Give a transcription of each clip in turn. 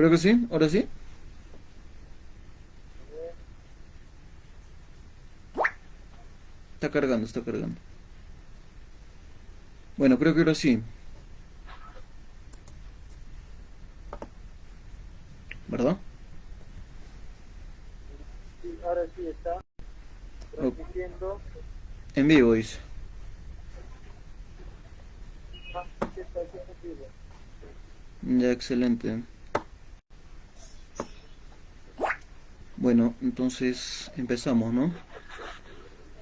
Creo que sí, ahora sí. Está cargando, está cargando. Bueno, creo que ahora sí, ¿verdad? Sí, ahora sí está O- transmitiendo. en vivo dice. Ah, sí está haciendo en vivo. Ya, excelente. Bueno, entonces empezamos, ¿no?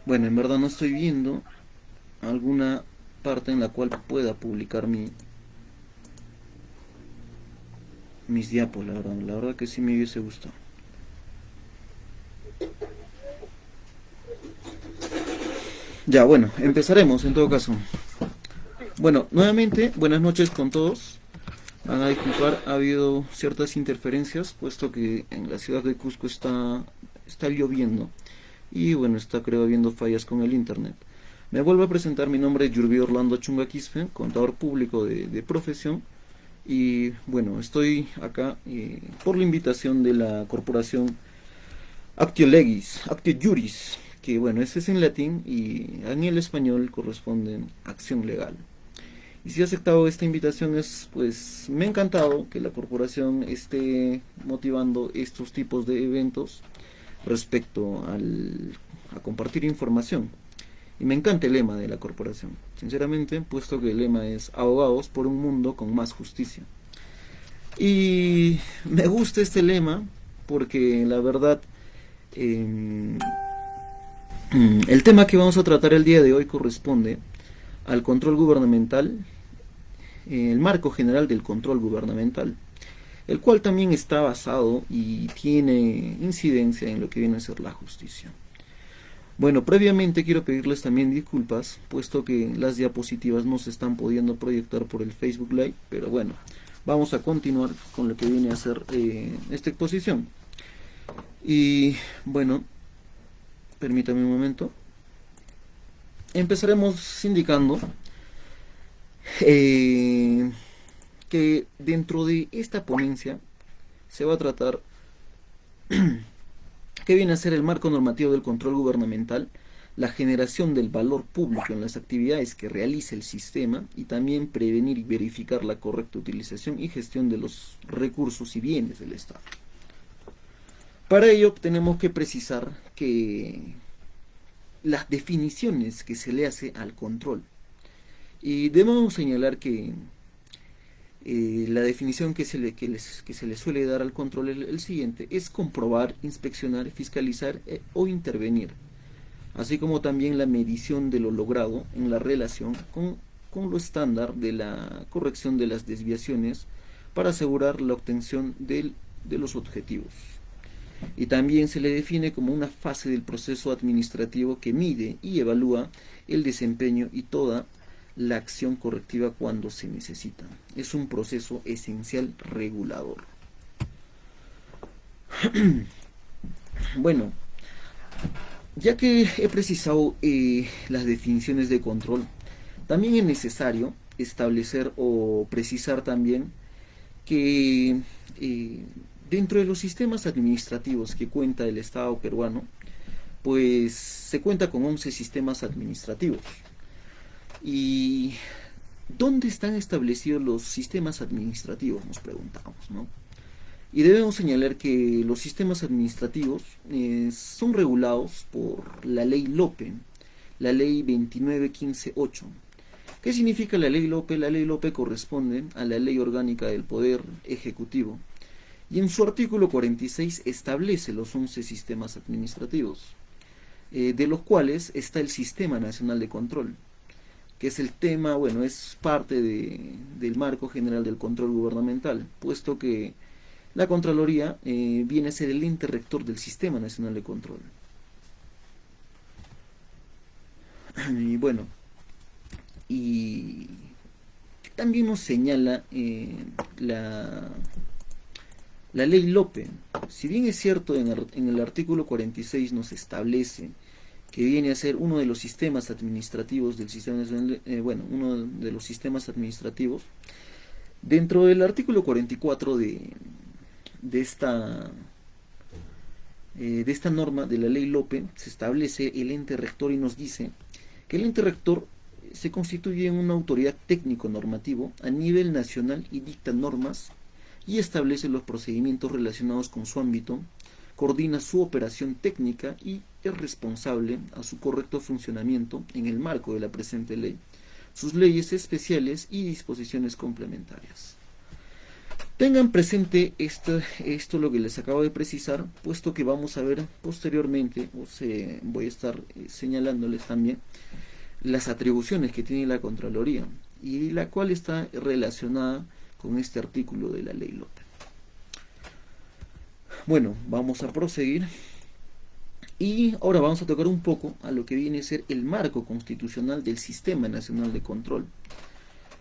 Bueno, en verdad no estoy viendo alguna parte en la cual pueda publicar mis diapos, la verdad. La verdad que sí me hubiese gustado. Ya, bueno, empezaremos en todo caso. Bueno, nuevamente, buenas noches con todos. Van a disculpar, ha habido ciertas interferencias, puesto que en la ciudad de Cusco está lloviendo. Y bueno, está creo habiendo fallas con el internet. Me vuelvo a presentar, mi nombre es Yurbi Orlando Chunga Quispe, contador público de profesión. Y bueno, estoy acá por la invitación de la corporación Actio Legis, Actio Juris, que bueno, ese es en latín y en el español corresponde acción legal. Y si he aceptado esta invitación es, pues, me ha encantado que la corporación esté motivando estos tipos de eventos respecto a compartir información. Y me encanta el lema de la corporación, sinceramente, puesto que el lema es abogados por un mundo con más justicia. Y me gusta este lema porque la verdad eh, el tema que vamos a tratar el día de hoy corresponde al control gubernamental, el marco general del control gubernamental, el cual también está basado y tiene incidencia en lo que viene a ser la justicia. Bueno, previamente quiero pedirles también disculpas, puesto que las diapositivas no se están pudiendo proyectar por el Facebook Live, pero bueno, vamos a continuar con lo que viene a ser esta exposición. Y bueno, permítame un momento. Empezaremos indicando eh, que dentro de esta ponencia se va a tratar qué viene a ser el marco normativo del control gubernamental, la generación del valor público en las actividades que realiza el sistema y también prevenir y verificar la correcta utilización y gestión de los recursos y bienes del Estado. Para ello tenemos que precisar que las definiciones que se le hace al control. Y debemos señalar que la definición que se le suele dar al control es el siguiente, es comprobar, inspeccionar, fiscalizar o intervenir, así como también la medición de lo logrado en la relación con lo estándar de la corrección de las desviaciones para asegurar la obtención de los objetivos. Y también se le define como una fase del proceso administrativo que mide y evalúa el desempeño y toda la acción correctiva cuando se necesita. Es un proceso esencial regulador. Bueno, ya que he precisado las definiciones de control, también es necesario establecer o precisar también que eh, dentro de los sistemas administrativos que cuenta el Estado peruano, pues se cuenta con 11 sistemas administrativos. ¿Y dónde están establecidos los sistemas administrativos? Nos preguntamos, ¿no? Y debemos señalar que los sistemas administrativos son regulados por la ley Lope, la ley 29158. ¿Qué significa la ley Lope? La ley Lope corresponde a la ley orgánica del Poder Ejecutivo y en su artículo 46 establece los 11 sistemas administrativos, de los cuales está el Sistema Nacional de Control, que es el tema, bueno, es parte del marco general del control gubernamental, puesto que la Contraloría viene a ser el ente rector del Sistema Nacional de Control. Y bueno, y también nos señala la ley Lope. Si bien es cierto, en el artículo 46 nos establece que viene a ser uno de los sistemas administrativos del sistema nacional, bueno, uno de los sistemas administrativos, dentro del artículo 44 de, de esta norma de la ley Lope se establece el ente rector y nos dice que el ente rector se constituye en una autoridad técnico-normativo a nivel nacional y dicta normas y establece los procedimientos relacionados con su ámbito, coordina su operación técnica y es responsable a su correcto funcionamiento en el marco de la presente ley, sus leyes especiales y disposiciones complementarias. Tengan presente esto lo que les acabo de precisar, puesto que vamos a ver posteriormente, voy a estar señalándoles también las atribuciones que tiene la Contraloría y la cual está relacionada con este artículo de la ley Lope. Bueno, vamos a proseguir y ahora vamos a tocar un poco a lo que viene a ser el marco constitucional del Sistema Nacional de Control.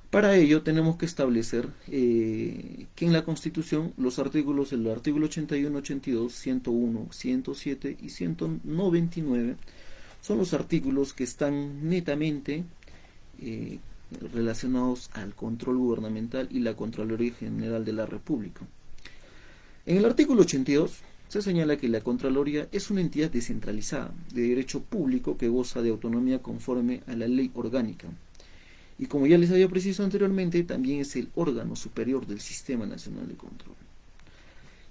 Para ello tenemos que establecer que en la Constitución los artículos, el artículo 81, 82, 101, 107 y 199 son los artículos que están netamente relacionados al control gubernamental y la Contraloría General de la República. En el artículo 82 se señala que la Contraloría es una entidad descentralizada de derecho público que goza de autonomía conforme a la ley orgánica. Y como ya les había precisado anteriormente, también es el órgano superior del Sistema Nacional de Control.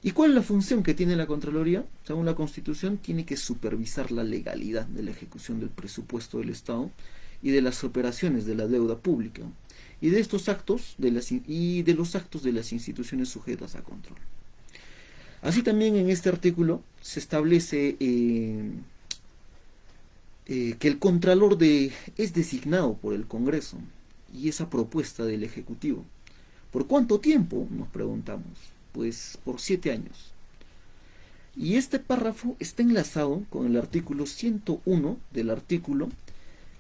¿Y cuál es la función que tiene la Contraloría? Según la Constitución, tiene que supervisar la legalidad de la ejecución del presupuesto del Estado y de las operaciones de la deuda pública y de estos actos de los actos de las instituciones sujetas a control. Así también en este artículo se establece que el Contralor es designado por el Congreso y esa propuesta del Ejecutivo. ¿Por cuánto tiempo? Nos preguntamos. Pues por 7 años. Y este párrafo está enlazado con el artículo 101 del artículo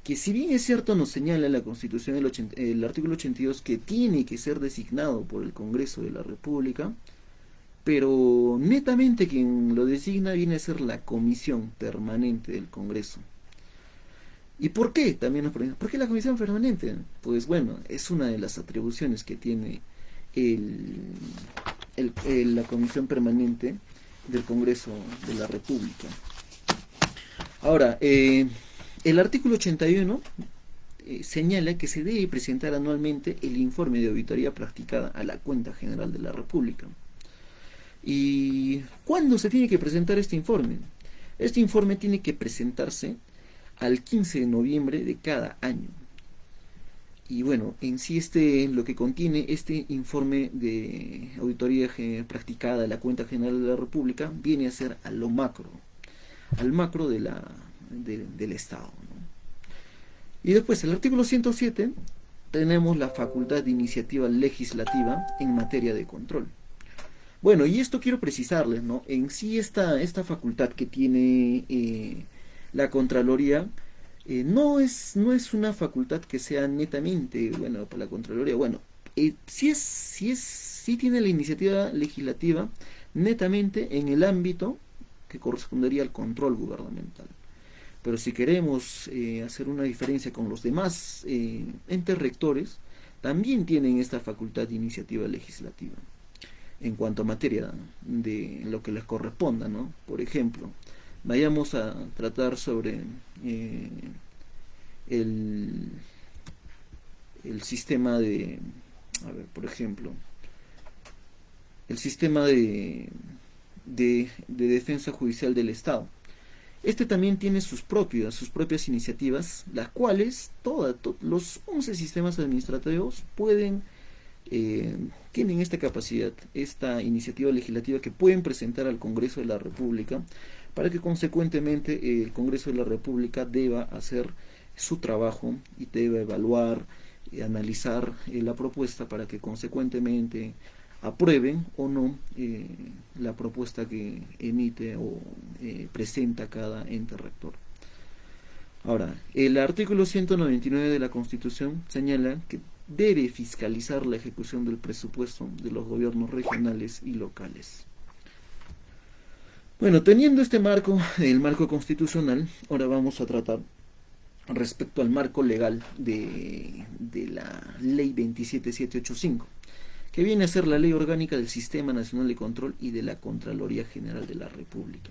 que, si bien es cierto, nos señala en la Constitución el artículo 82 que tiene que ser designado por el Congreso de la República, pero netamente quien lo designa viene a ser la Comisión Permanente del Congreso. ¿Y por qué? También nos preguntan, ¿por qué la Comisión Permanente? Pues bueno, es una de las atribuciones que tiene la Comisión Permanente del Congreso de la República. Ahora, el artículo 81 señala que se debe presentar anualmente el informe de auditoría practicada a la Cuenta General de la República. ¿Y cuándo se tiene que presentar este informe? Este informe tiene que presentarse al 15 de noviembre de cada año. Y bueno, en sí lo que contiene este informe de auditoría practicada de la Cuenta General de la República viene a ser al macro del Estado, ¿no? Y después, el artículo 107, tenemos la facultad de iniciativa legislativa en materia de control. Bueno, y esto quiero precisarles, ¿no? En sí esta facultad que tiene la Contraloría no es una facultad que sea netamente, bueno, para la Contraloría. Bueno, sí tiene la iniciativa legislativa netamente en el ámbito que correspondería al control gubernamental. Pero si queremos hacer una diferencia con los demás entes rectores, también tienen esta facultad de iniciativa legislativa en cuanto a materia de lo que les corresponda, ¿no? Por ejemplo, vayamos a tratar sobre el sistema de, por ejemplo, el sistema de defensa judicial del Estado. Este también tiene sus propias iniciativas, las cuales los 11 sistemas administrativos tienen esta capacidad, esta iniciativa legislativa que pueden presentar al Congreso de la República para que consecuentemente el Congreso de la República deba hacer su trabajo y deba evaluar y analizar la propuesta para que consecuentemente aprueben o no la propuesta que emite o presenta cada ente rector. Ahora, el artículo 199 de la Constitución señala que debe fiscalizar la ejecución del presupuesto de los gobiernos regionales y locales. Bueno, teniendo el marco constitucional, ahora vamos a tratar respecto al marco legal de la ley 27785, que viene a ser la Ley Orgánica del Sistema Nacional de Control y de la Contraloría General de la República.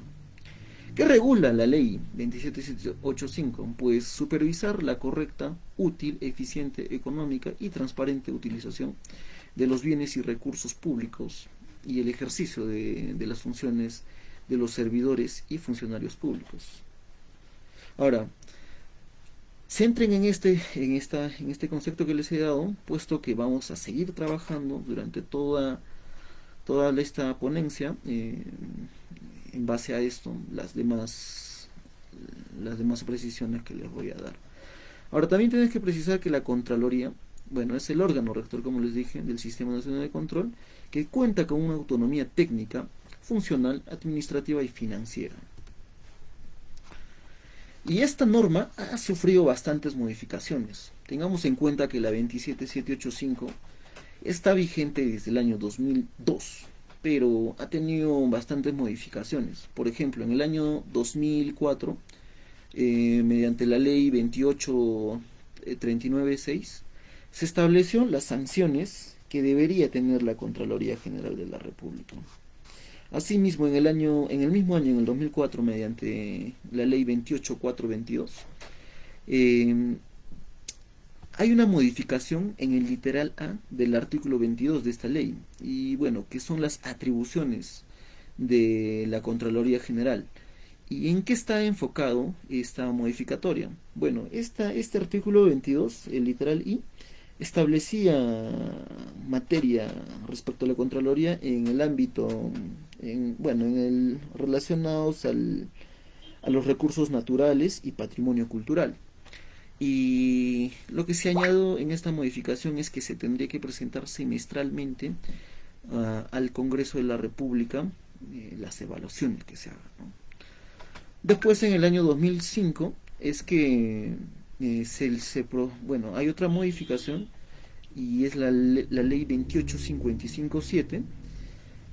¿Qué regula la ley 27785? Pues supervisar la correcta, útil, eficiente, económica y transparente utilización de los bienes y recursos públicos y el ejercicio de las funciones de los servidores y funcionarios públicos. Ahora, centren en este concepto que les he dado, puesto que vamos a seguir trabajando durante toda esta ponencia en base a esto, las demás precisiones que les voy a dar. Ahora, también tienes que precisar que la Contraloría, bueno, es el órgano rector, como les dije, del Sistema Nacional de Control, que cuenta con una autonomía técnica, funcional, administrativa y financiera. Y esta norma ha sufrido bastantes modificaciones. Tengamos en cuenta que la 27785 está vigente desde el año 2002, pero ha tenido bastantes modificaciones. Por ejemplo, en el año 2004, mediante la ley 28396, se estableció las sanciones que debería tener la Contraloría General de la República. Asimismo, en el mismo año, en el 2004, mediante la ley 28422, hay una modificación en el literal A del artículo 22 de esta ley, y bueno, que son las atribuciones de la Contraloría General. ¿Y en qué está enfocado esta modificatoria? Bueno, este artículo 22, el literal I, establecía materia respecto a la Contraloría en el ámbito, relacionados a los recursos naturales y patrimonio cultural. Y lo que se añadió en esta modificación es que se tendría que presentar semestralmente al Congreso de la República las evaluaciones que se hagan, ¿no? Después, en el año 2005, es que hay otra modificación, y es la ley 28557,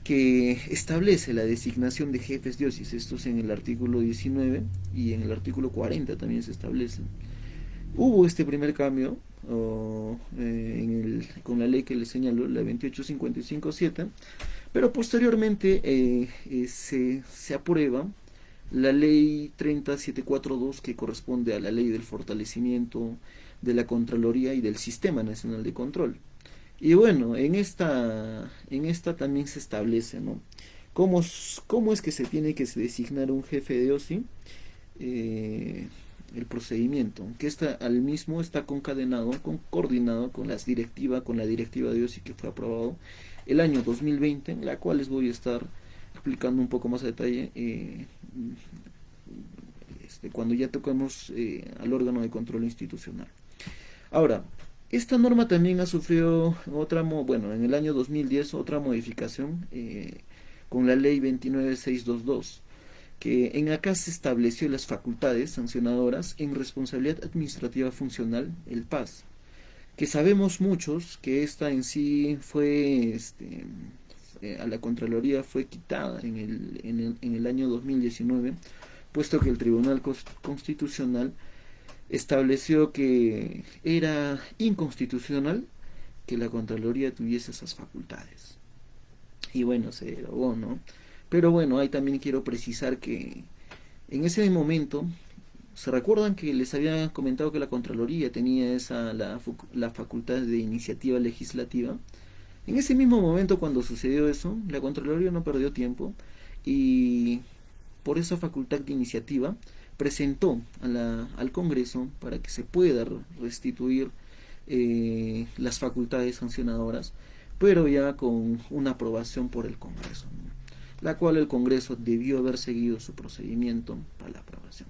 que establece la designación de jefes diócesis. Esto es en el artículo 19, y en el artículo 40 también se establece. Hubo este primer cambio con la ley que les señaló, la 28557, pero posteriormente se aprueba la ley 30742, que corresponde a la ley del fortalecimiento de la Contraloría y del Sistema Nacional de Control. Y bueno, en esta también se establece, ¿no?, cómo es que se tiene que designar un jefe de OSI, el procedimiento, que al mismo está coordinado con la directiva de OSI, que fue aprobado el año 2020, la cual les voy a estar explicando un poco más a detalle cuando ya toquemos al órgano de control institucional. Ahora, esta norma también ha sufrido en el año 2010 otra modificación con la ley 29622, que en acá se estableció las facultades sancionadoras en responsabilidad administrativa funcional, el PAS, que sabemos muchos que esta en sí fue a la Contraloría fue quitada en el año 2019, puesto que el Tribunal Constitucional estableció que era inconstitucional que la Contraloría tuviese esas facultades. Y bueno, se derogó, ¿no? Pero bueno, ahí también quiero precisar que en ese momento, ¿se recuerdan que les había comentado que la Contraloría tenía la facultad de iniciativa legislativa? En ese mismo momento, cuando sucedió eso, la Contraloría no perdió tiempo y por esa facultad de iniciativa presentó al Congreso para que se pueda restituir las facultades sancionadoras, pero ya con una aprobación por el Congreso, ¿no?, la cual el Congreso debió haber seguido su procedimiento para la aprobación.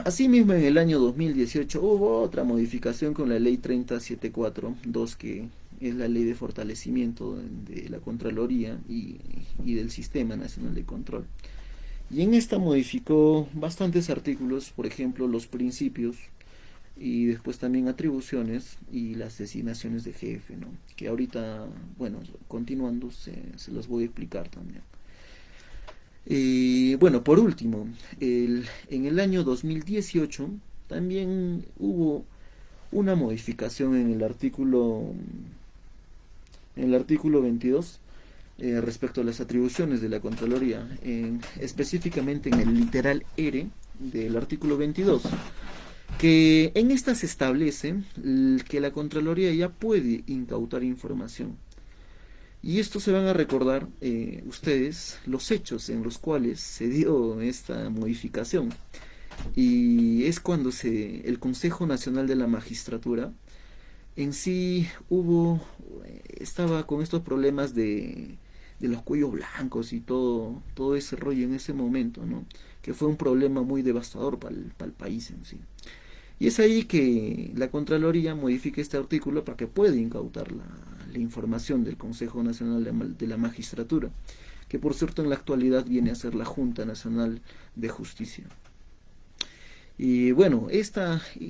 Asimismo, en el año 2018 hubo otra modificación con la ley 30742, que es la ley de fortalecimiento de la Contraloría y del Sistema Nacional de Control. Y en esta modificó bastantes artículos, por ejemplo, los principios, y después también atribuciones y las designaciones de jefe, ¿no?, que ahorita, bueno, continuando se los voy a explicar también. Y bueno, por último, en el año 2018 también hubo una modificación en el artículo en el artículo 22 respecto a las atribuciones de la Contraloría, específicamente en el literal R del artículo 22, que en esta se establece que la Contraloría ya puede incautar información. Y esto se van a recordar ustedes los hechos en los cuales se dio esta modificación. Y es cuando el Consejo Nacional de la Magistratura en sí estaba con estos problemas de los cuellos blancos y todo ese rollo en ese momento, ¿no? Que fue un problema muy devastador para el país en sí. Y es ahí que la Contraloría modifica este artículo para que pueda incautar la información del Consejo Nacional de la Magistratura, que por cierto en la actualidad viene a ser la Junta Nacional de Justicia. Y bueno,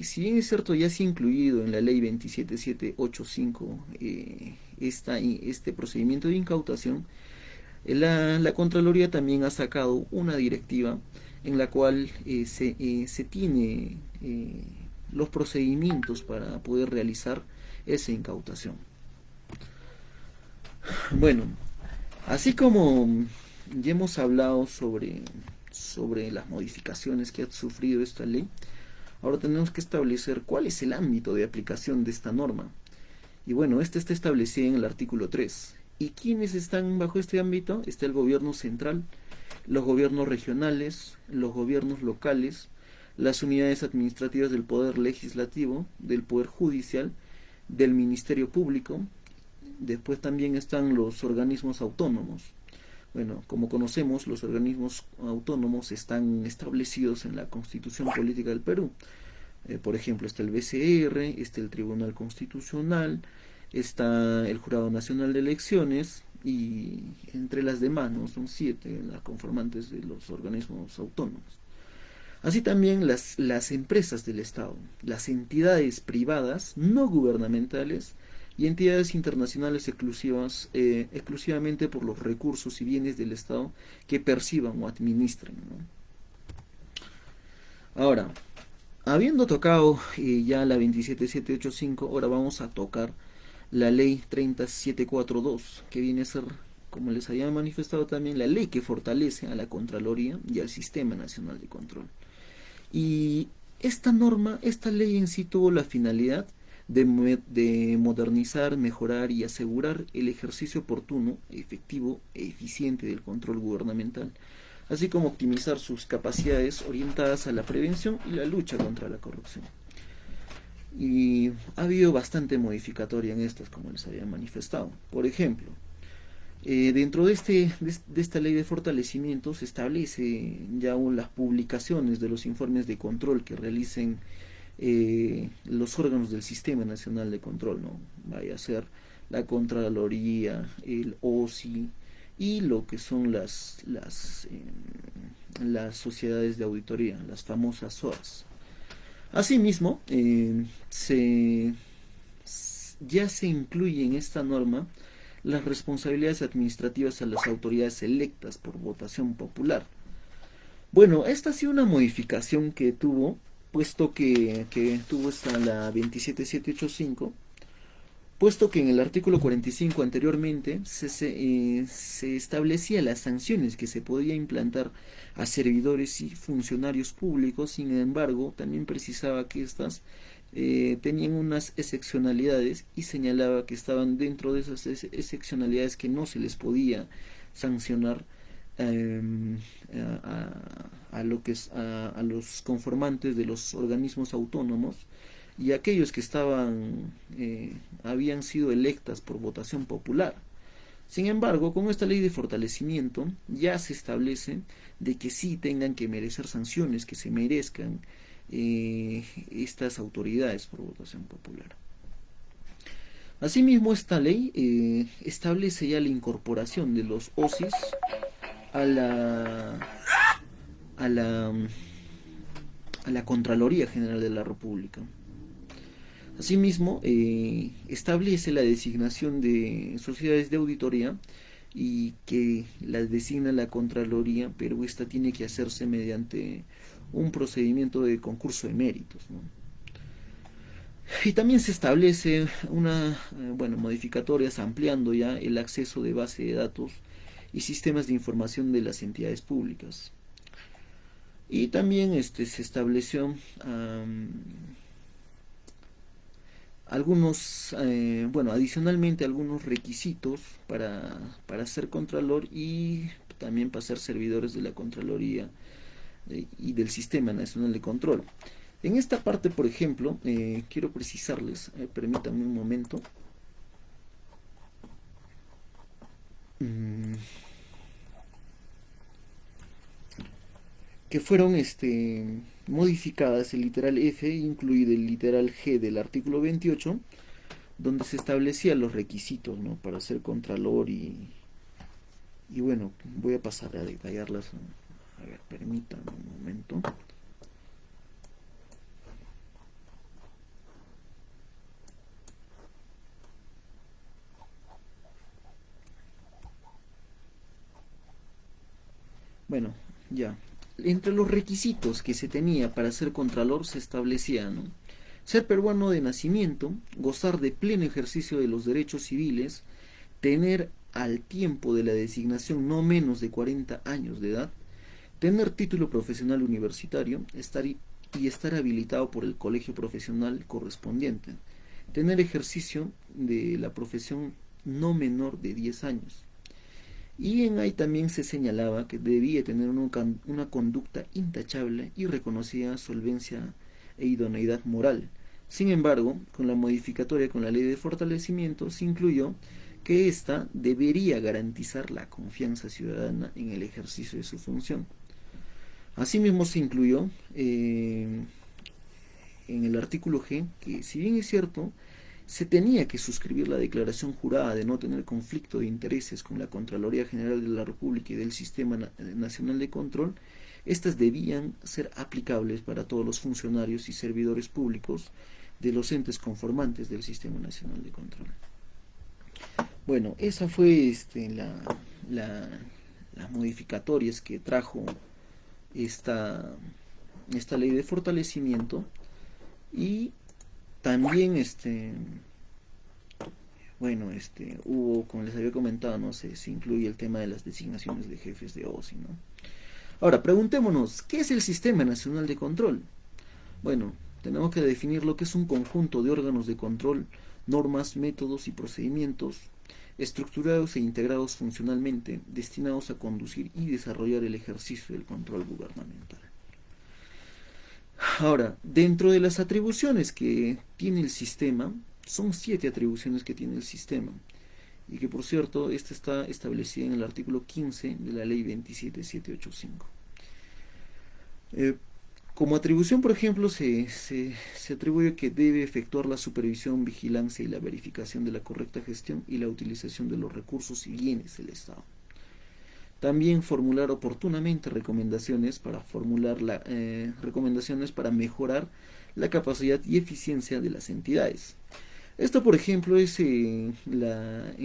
si bien es cierto, ya se ha incluido en la ley 27785 este procedimiento de incautación, la Contraloría también ha sacado una directiva en la cual se tiene los procedimientos para poder realizar esa incautación. Bueno, así como ya hemos hablado sobre las modificaciones que ha sufrido esta ley, ahora tenemos que establecer cuál es el ámbito de aplicación de esta norma. Y bueno, esta está establecida en el artículo 3. ¿Y quiénes están bajo este ámbito? Está el gobierno central, los gobiernos regionales, los gobiernos locales, las unidades administrativas del Poder Legislativo, del Poder Judicial, del Ministerio Público. Después también están los organismos autónomos. Bueno, como conocemos, los organismos autónomos están establecidos en la Constitución Política del Perú. Por ejemplo, está el BCR, está el Tribunal Constitucional, está el Jurado Nacional de Elecciones y entre las demás, ¿no? Son 7 las conformantes de los organismos autónomos. Así también las empresas del Estado, las entidades privadas no gubernamentales y entidades internacionales exclusivamente por los recursos y bienes del Estado que perciban o administren, ¿no? Ahora, habiendo tocado ya la 27785, ahora vamos a tocar la ley 30742, que viene a ser, como les había manifestado también, la ley que fortalece a la Contraloría y al Sistema Nacional de Control. Y esta norma, esta ley en sí tuvo la finalidad de modernizar, mejorar y asegurar el ejercicio oportuno, efectivo e eficiente del control gubernamental, así como optimizar sus capacidades orientadas a la prevención y la lucha contra la corrupción. Y ha habido bastante modificatoria en estas, como les había manifestado. Por ejemplo, dentro de esta ley de fortalecimiento se establece ya las publicaciones de los informes de control que realicen los órganos del Sistema Nacional de Control, ¿no? Vaya a ser la Contraloría, el OSI y lo que son las sociedades de auditoría, las famosas SOAS. Asimismo, ya se incluye en esta norma las responsabilidades administrativas a las autoridades electas por votación popular. Bueno, esta ha sido una modificación que tuvo, puesto que tuvo hasta la 27785, puesto que en el artículo 45 anteriormente se establecía las sanciones que se podía implantar a servidores y funcionarios públicos. Sin embargo, también precisaba que estas tenían unas excepcionalidades y señalaba que estaban dentro de esas excepcionalidades que no se les podía sancionar a los conformantes de los organismos autónomos y aquellos que habían sido electas por votación popular. Sin embargo, con esta ley de fortalecimiento ya se establece de que sí tengan que merecer sanciones, que se merezcan estas autoridades por votación popular. Asimismo, esta ley establece ya la incorporación de los OSIs a la Contraloría General de la República. Asimismo, establece la designación de sociedades de auditoría y que las designa la Contraloría, pero esta tiene que hacerse mediante un procedimiento de concurso de méritos, ¿no? Y también se establece una, bueno, modificatorias ampliando ya el acceso de base de datos y sistemas de información de las entidades públicas. Y también se estableció algunos, bueno, adicionalmente algunos requisitos para ser contralor y también para ser servidores de la Contraloría y del Sistema Nacional de Control. En esta parte, por ejemplo, quiero precisarles, permítanme un momento, mm, que fueron modificadas el literal F, incluido el literal G del artículo 28, donde se establecían los requisitos, ¿no?, para ser contralor y bueno, voy a pasar a detallarlas. A ver, permítanme un momento. Bueno, ya. Entre los requisitos que se tenía para ser contralor se establecía, ¿no?, ser peruano de nacimiento, gozar de pleno ejercicio de los derechos civiles, tener al tiempo de la designación no menos de 40 años de edad, tener título profesional universitario y estar habilitado por el colegio profesional correspondiente, tener ejercicio de la profesión no menor de 10 años. Y en ahí también se señalaba que debía tener una conducta intachable y reconocida solvencia e idoneidad moral. Sin embargo, con la modificatoria con la ley de fortalecimiento se incluyó que ésta debería garantizar la confianza ciudadana en el ejercicio de su función. Asimismo se incluyó en el artículo G que, si bien es cierto, se tenía que suscribir la declaración jurada de no tener conflicto de intereses con la Contraloría General de la República y del Sistema Nacional de Control, estas debían ser aplicables para todos los funcionarios y servidores públicos de los entes conformantes del Sistema Nacional de Control. Bueno, esa fue la, las modificatorias que trajo esta, esta ley de fortalecimiento. Y también bueno, hubo, como les había comentado, no sé, se incluye el tema de las designaciones de jefes de OSI, ¿no? Ahora, preguntémonos, ¿qué es el Sistema Nacional de Control? Bueno, tenemos que definir lo que es un conjunto de órganos de control, normas, métodos y procedimientos estructurados e integrados funcionalmente, destinados a conducir y desarrollar el ejercicio del control gubernamental. Ahora, dentro de las atribuciones que tiene el sistema, son 7 atribuciones que tiene el sistema. Y que, por cierto, esta está establecida en el artículo 15 de la ley 27785. Como atribución, por ejemplo, se atribuye que debe efectuar la supervisión, vigilancia y la verificación de la correcta gestión y la utilización de los recursos y bienes del Estado. También formular oportunamente recomendaciones para mejorar la capacidad y eficiencia de las entidades. Esto, por ejemplo, es en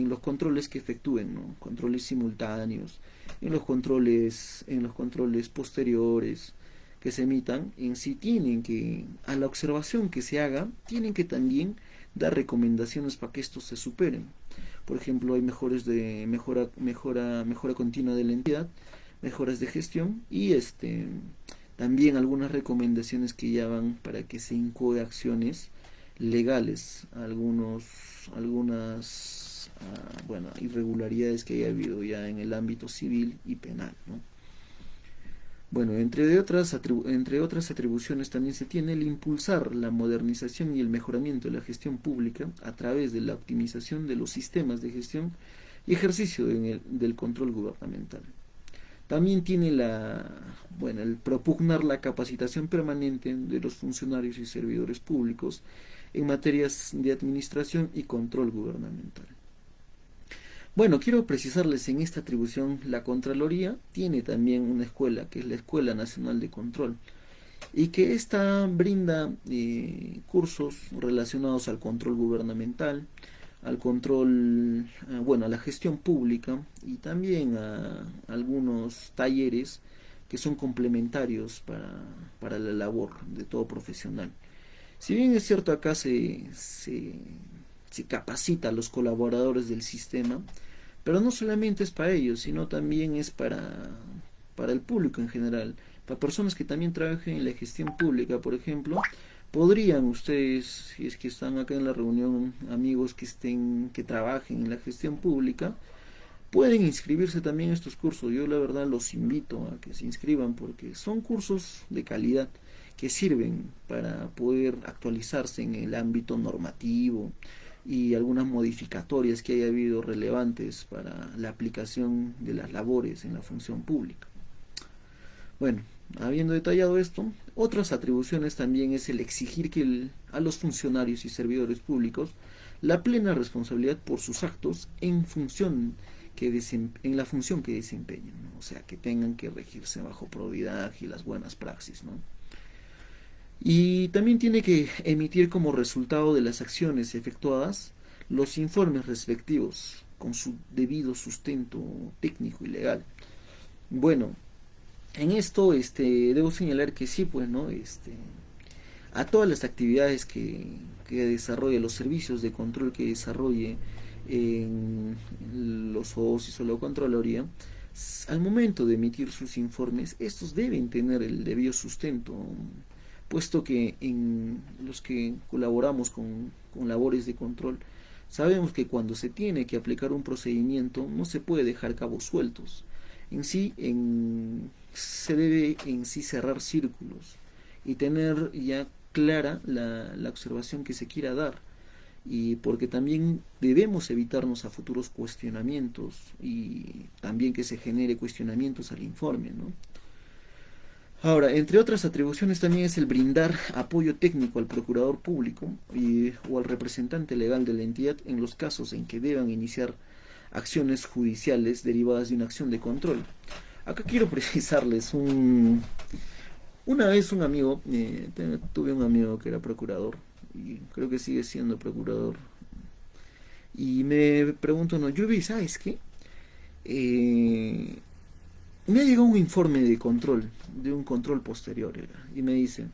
los controles que efectúen, ¿no?, controles simultáneos, en los controles posteriores que se emitan, en sí tienen que, a la observación que se haga, tienen que también dar recomendaciones para que estos se superen. Por ejemplo, hay mejora continua de la entidad, mejoras de gestión y también algunas recomendaciones que ya van para que se incoe acciones legales, algunas bueno, irregularidades que haya habido ya en el ámbito civil y penal, ¿no? Bueno, entre otras atribuciones también se tiene el impulsar la modernización y el mejoramiento de la gestión pública a través de la optimización de los sistemas de gestión y ejercicio del control gubernamental. También tiene bueno, el propugnar la capacitación permanente de los funcionarios y servidores públicos en materias de administración y control gubernamental. Bueno, quiero precisarles en esta atribución, la Contraloría tiene también una escuela, que es la Escuela Nacional de Control, y que esta brinda cursos relacionados al control gubernamental, al control, bueno, a la gestión pública y también a algunos talleres que son complementarios para la labor de todo profesional. Si bien es cierto acá se capacita a los colaboradores del sistema, pero no solamente es para ellos, sino también es para el público en general, para personas que también trabajen en la gestión pública, por ejemplo. Podrían ustedes, si es que están acá en la reunión, amigos que trabajen en la gestión pública, pueden inscribirse también a estos cursos. Yo la verdad los invito a que se inscriban porque son cursos de calidad que sirven para poder actualizarse en el ámbito normativo y algunas modificatorias que haya habido relevantes para la aplicación de las labores en la función pública. Bueno, habiendo detallado esto, otras atribuciones también es el exigir a los funcionarios y servidores públicos la plena responsabilidad por sus actos en la función que desempeñan, ¿no? O sea, que tengan que regirse bajo probidad y las buenas praxis, ¿no? Y también tiene que emitir como resultado de las acciones efectuadas los informes respectivos con su debido sustento técnico y legal. Bueno, en esto debo señalar que sí, pues, ¿no? A todas las actividades que desarrolle, los servicios de control que desarrolle en los OSIS o la Contraloría, al momento de emitir sus informes, estos deben tener el debido sustento, puesto que en los que colaboramos con labores de control, sabemos que cuando se tiene que aplicar un procedimiento no se puede dejar cabos sueltos. Se debe en sí cerrar círculos y tener ya clara la observación que se quiera dar, y porque también debemos evitarnos a futuros cuestionamientos y también que se genere cuestionamientos al informe, ¿no? Ahora, entre otras atribuciones también es el brindar apoyo técnico al procurador público o al representante legal de la entidad en los casos en que deban iniciar acciones judiciales derivadas de una acción de control. Acá quiero precisarles una vez un amigo, tuve un amigo que era procurador y creo que sigue siendo procurador, y me pregunto, no, Yubi, ¿sabes qué? Eh, Me ha llegado un informe de control, de un control posterior era, y me dice,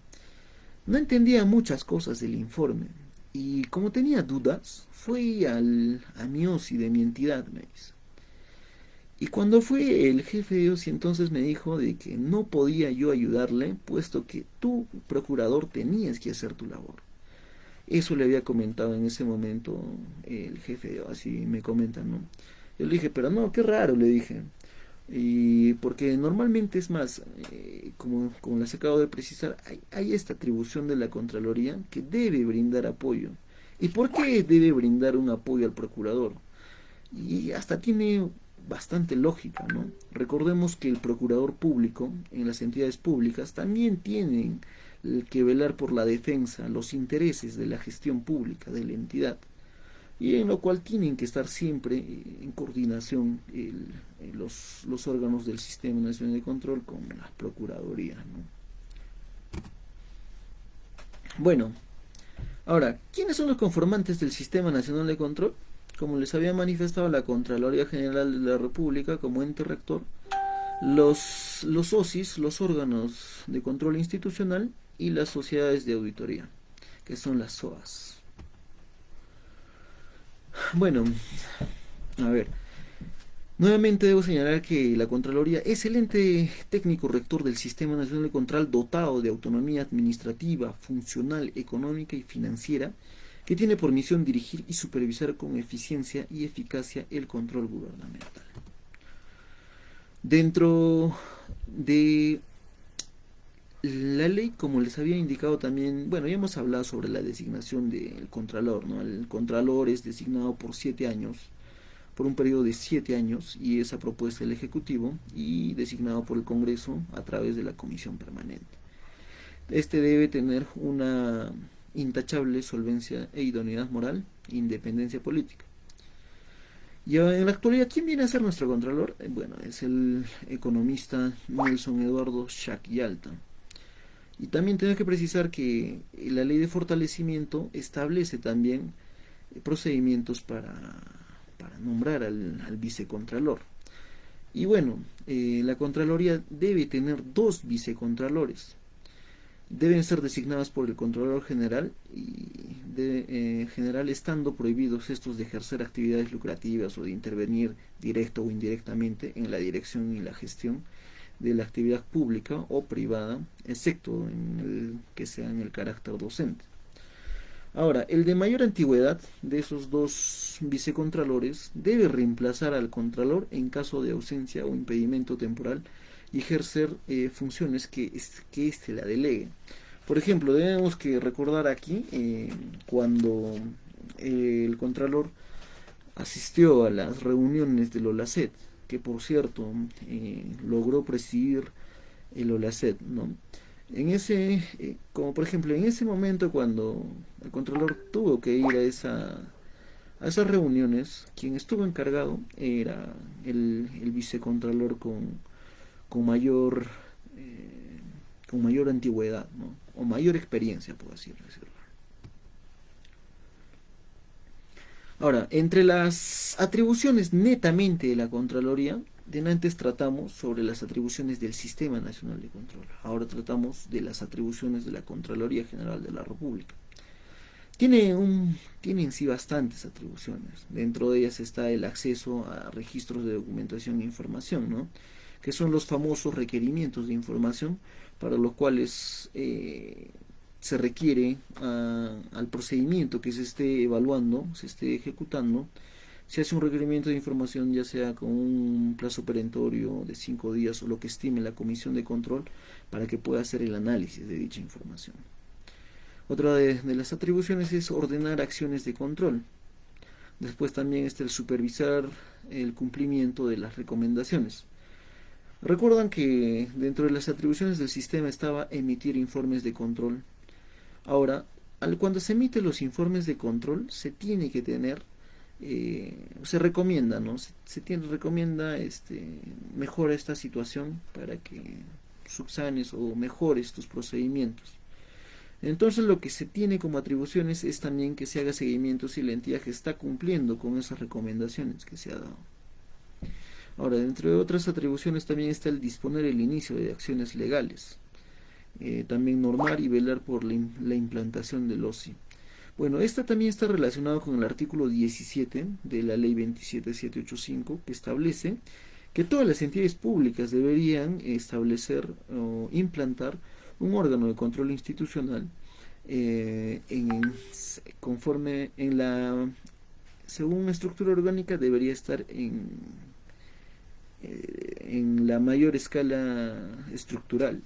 no entendía muchas cosas del informe, y como tenía dudas, fui a mi OSI de mi entidad, me dice. Y cuando fue el jefe de OSI entonces me dijo de que no podía yo ayudarle, puesto que tú, procurador, tenías que hacer tu labor. Eso le había comentado en ese momento el jefe, así me comenta, ¿no? Yo le dije, pero no, qué raro, le dije. Y porque normalmente es más, como les acabo de precisar, hay esta atribución de la Contraloría que debe brindar apoyo. ¿Y por qué debe brindar un apoyo al procurador? Y hasta tiene bastante lógica, ¿no? Recordemos que el procurador público en las entidades públicas también tienen que velar por la defensa, los intereses de la gestión pública de la entidad, y en lo cual tienen que estar siempre en coordinación los órganos del Sistema Nacional de Control con la Procuraduría, ¿no? Bueno, ahora, ¿quiénes son los conformantes del Sistema Nacional de Control? Como les había manifestado, la Contraloría General de la República como ente rector, los OSIS, los órganos de control institucional, y las sociedades de auditoría, que son las SOAS. Bueno, a ver, nuevamente debo señalar que la Contraloría es el ente técnico rector del Sistema Nacional de Control, dotado de autonomía administrativa, funcional, económica y financiera, que tiene por misión dirigir y supervisar con eficiencia y eficacia el control gubernamental. Dentro de la ley, como les había indicado también, bueno, ya hemos hablado sobre la designación del Contralor, ¿no? El Contralor es designado por 7 años, por un periodo de 7 años, y esa propuesta del Ejecutivo, y designado por el Congreso a través de la Comisión Permanente. Este debe tener una intachable solvencia e idoneidad moral, independencia política. Y en la actualidad, ¿quién viene a ser nuestro Contralor? Bueno, es el economista Nelson Eduardo Schack Yalta. Y también tengo que precisar que la ley de fortalecimiento establece también procedimientos para nombrar al vicecontralor. Y bueno, la Contraloría debe tener 2 vicecontralores. deben ser designadas por el Contralor General general, estando prohibidos estos de ejercer actividades lucrativas o de intervenir directo o indirectamente en la dirección y la gestión de la actividad pública o privada, excepto en el que sea en el carácter docente. Ahora, el de mayor antigüedad de esos dos vicecontralores debe reemplazar al contralor en caso de ausencia o impedimento temporal y ejercer funciones que éste la delegue. Por ejemplo, debemos que recordar aquí cuando el contralor asistió a las reuniones del OLACET, que por cierto logró presidir el OLACET, ¿no? Como por ejemplo, en ese momento cuando el controlador tuvo que ir a esas reuniones, quien estuvo encargado era el vicecontralor con mayor con mayor antigüedad, ¿no? O mayor experiencia, por así decirlo. Ahora, entre las atribuciones netamente de la Contraloría, de antes tratamos sobre las atribuciones del Sistema Nacional de Control. Ahora tratamos de las atribuciones de la Contraloría General de la República. Tiene en sí bastantes atribuciones. Dentro de ellas está el acceso a registros de documentación e información, ¿no? Que son los famosos requerimientos de información para los cuales se requiere al procedimiento que se esté evaluando, se esté ejecutando. Se hace un requerimiento de información ya sea con un plazo perentorio de 5 días o lo que estime la comisión de control para que pueda hacer el análisis de dicha información. Otra de las atribuciones es ordenar acciones de control. Después también está el supervisar el cumplimiento de las recomendaciones. Recuerdan que dentro de las atribuciones del sistema estaba emitir informes de control. Ahora, cuando se emiten los informes de control, se tiene que tener, se recomienda, ¿no? Recomienda mejora esta situación para que subsanes o mejores tus procedimientos. Entonces lo que se tiene como atribuciones es también que se haga seguimiento si la entidad que está cumpliendo con esas recomendaciones que se ha dado. Ahora, dentro de otras atribuciones también está el disponer el inicio de acciones legales. También normar y velar por la implantación del OSI. Bueno, esta también está relacionada con el artículo 17 de la ley 27785, que establece que todas las entidades públicas deberían establecer o implantar un órgano de control institucional conforme según estructura orgánica debería estar en la mayor escala estructural.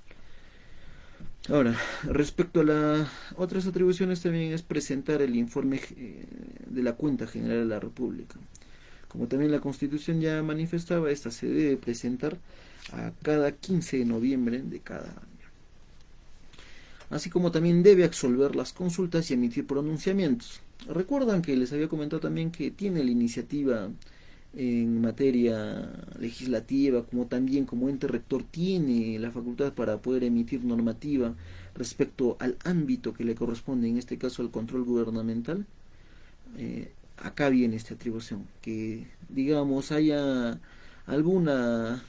Ahora, respecto a otras atribuciones también es presentar el informe de la Cuenta General de la República. Como también la Constitución ya manifestaba, esta se debe presentar a cada 15 de noviembre de cada año. Así como también debe absolver las consultas y emitir pronunciamientos. Recuerdan que les había comentado también que tiene la iniciativa en materia legislativa, como también como ente rector tiene la facultad para poder emitir normativa respecto al ámbito que le corresponde, en este caso al control gubernamental. Acá viene esta atribución, que digamos haya alguna,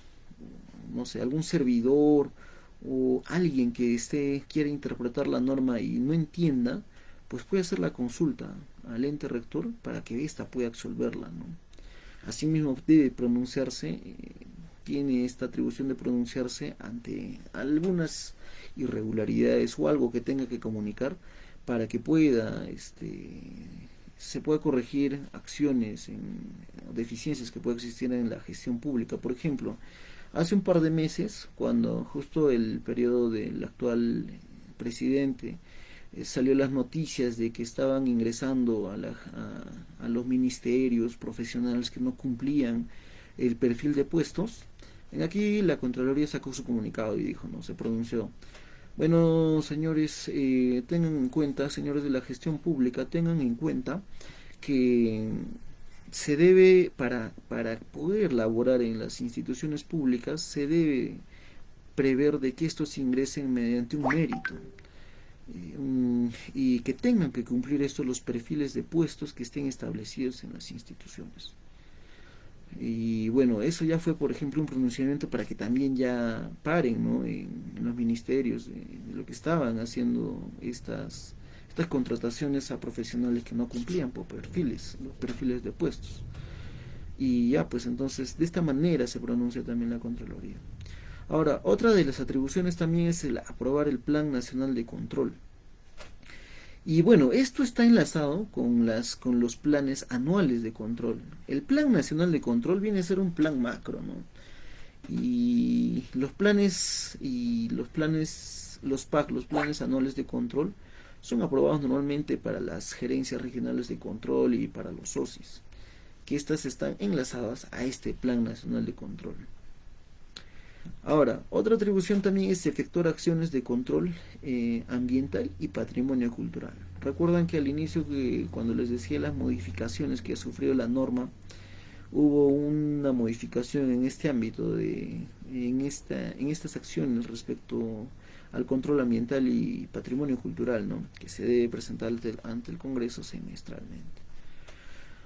no sé, algún servidor o alguien que quiera interpretar la norma y no entienda, pues puede hacer la consulta al ente rector para que ésta pueda absolverla, ¿no? Asimismo debe pronunciarse, tiene esta atribución de pronunciarse ante algunas irregularidades o algo que tenga que comunicar para que se pueda corregir acciones, deficiencias que pueda existir en la gestión pública. Por ejemplo, hace un par de meses, cuando justo el periodo del actual presidente salió las noticias de que estaban ingresando a los ministerios profesionales que no cumplían el perfil de puestos. Aquí la Contraloría sacó su comunicado y dijo, no, se pronunció. Bueno, señores, tengan en cuenta, señores de la gestión pública, tengan en cuenta que se debe, para poder laborar en las instituciones públicas, se debe prever de que estos ingresen mediante un mérito. Y que tengan que cumplir estos los perfiles de puestos que estén establecidos en las instituciones. Y bueno, eso ya fue, por ejemplo, un pronunciamiento para que también ya paren, ¿no? En los ministerios de lo que estaban haciendo estas contrataciones a profesionales que no cumplían por perfiles, los perfiles de puestos. Y ya, pues entonces, de esta manera se pronuncia también la Contraloría. Ahora, otra de las atribuciones también es el aprobar el Plan Nacional de Control. Y bueno, esto está enlazado con los planes anuales de control. El Plan Nacional de Control viene a ser un plan macro, ¿no? Los PAC, los planes anuales de control, son aprobados normalmente para las gerencias regionales de control y para los SOSIs, que estas están enlazadas a este Plan Nacional de Control. Ahora, otra atribución también es efectuar acciones de control ambiental y patrimonio cultural. Recuerdan que al inicio, cuando les decía las modificaciones que ha sufrido la norma, hubo una modificación en este ámbito, en estas acciones respecto al control ambiental y patrimonio cultural, ¿no? Que se debe presentar ante el Congreso semestralmente.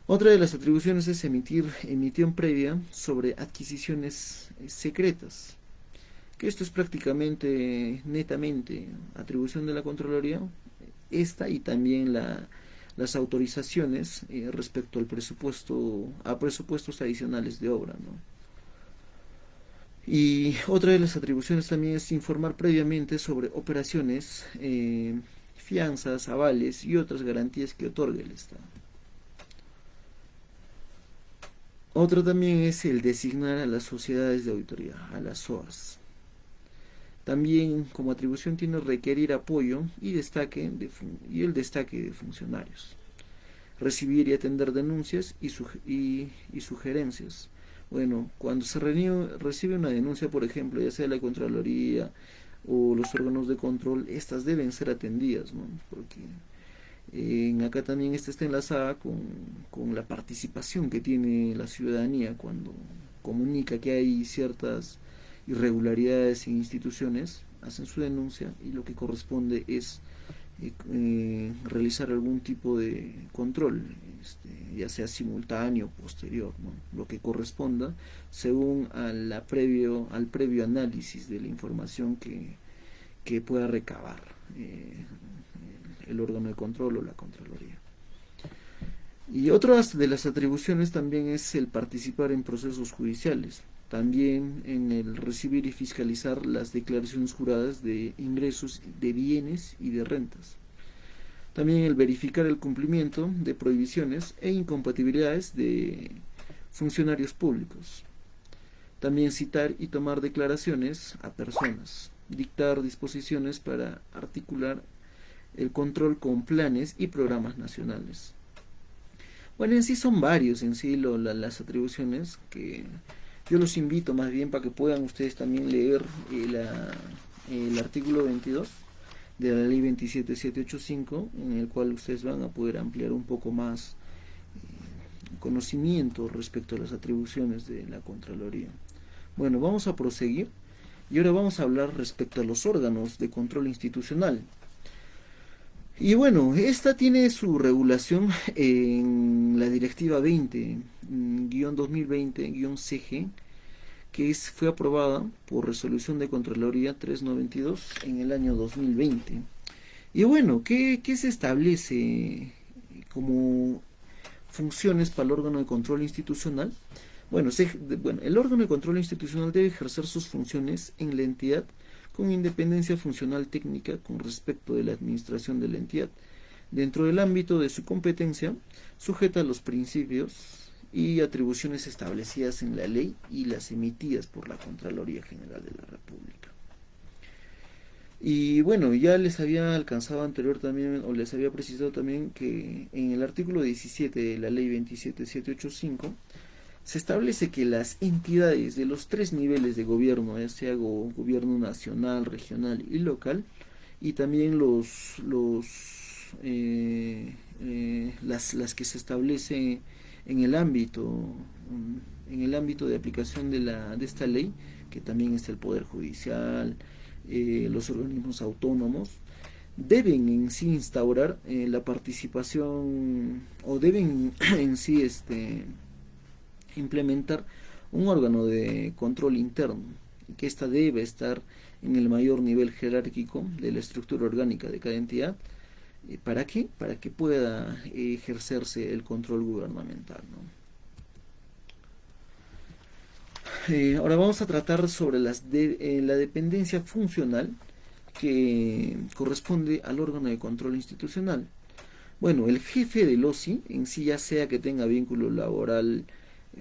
Otra de las atribuciones es emitir emisión previa sobre adquisiciones secretas, que esto es prácticamente, netamente, atribución de la Contraloría, esta y también las autorizaciones respecto al presupuesto, a presupuestos adicionales de obra, ¿no? Y otra de las atribuciones también es informar previamente sobre operaciones, fianzas, avales y otras garantías que otorga el Estado. Otro también es el designar a las sociedades de auditoría, a las SOAS. También como atribución tiene requerir apoyo y el destaque de funcionarios. Recibir y atender denuncias y sugerencias. Bueno, cuando se recibe una denuncia, por ejemplo, ya sea de la Contraloría o los órganos de control, estas deben ser atendidas, ¿no? Porque acá también esta está enlazada con la participación que tiene la ciudadanía cuando comunica que hay ciertas irregularidades en instituciones, hacen su denuncia y lo que corresponde es realizar algún tipo de control, ya sea simultáneo o posterior, ¿no? Lo que corresponda según al previo análisis de la información que pueda recabar el órgano de control o la Contraloría. Y otra de las atribuciones también es el participar en procesos judiciales, también en el recibir y fiscalizar las declaraciones juradas de ingresos de bienes y de rentas. También el verificar el cumplimiento de prohibiciones e incompatibilidades de funcionarios públicos. También citar y tomar declaraciones a personas, dictar disposiciones para articular el control con planes y programas nacionales. Bueno, en sí son varios en sí las atribuciones que yo los invito más bien para que puedan ustedes también leer el artículo 22 de la ley 27785, en el cual ustedes van a poder ampliar un poco más conocimiento respecto a las atribuciones de la Contraloría. Bueno, vamos a proseguir y ahora vamos a hablar respecto a los órganos de control institucional. Y bueno, esta tiene su regulación en la Directiva 20-2020-CG, que fue aprobada por resolución de Contraloría 392 en el año 2020. Y bueno, ¿qué se establece como funciones para el órgano de control institucional? Bueno, el órgano de control institucional debe ejercer sus funciones en la entidad con independencia funcional técnica con respecto de la administración de la entidad, dentro del ámbito de su competencia, sujeta a los principios y atribuciones establecidas en la ley y las emitidas por la Contraloría General de la República. Y bueno, ya les había alcanzado anterior también, o les había precisado también que en el artículo 17 de la ley 27785 se establece que las entidades de los tres niveles de gobierno, ya sea gobierno nacional, regional y local, y también las que se establece en el ámbito de aplicación de esta ley, que también está el Poder Judicial, los organismos autónomos, deben en sí instaurar la participación, o deben en sí implementar un órgano de control interno, que ésta debe estar en el mayor nivel jerárquico de la estructura orgánica de cada entidad. ¿Para qué? Para que pueda ejercerse el control gubernamental, ¿no? Ahora vamos a tratar sobre la dependencia funcional que corresponde al órgano de control institucional. Bueno, el jefe del OSI, en sí, ya sea que tenga vínculo laboral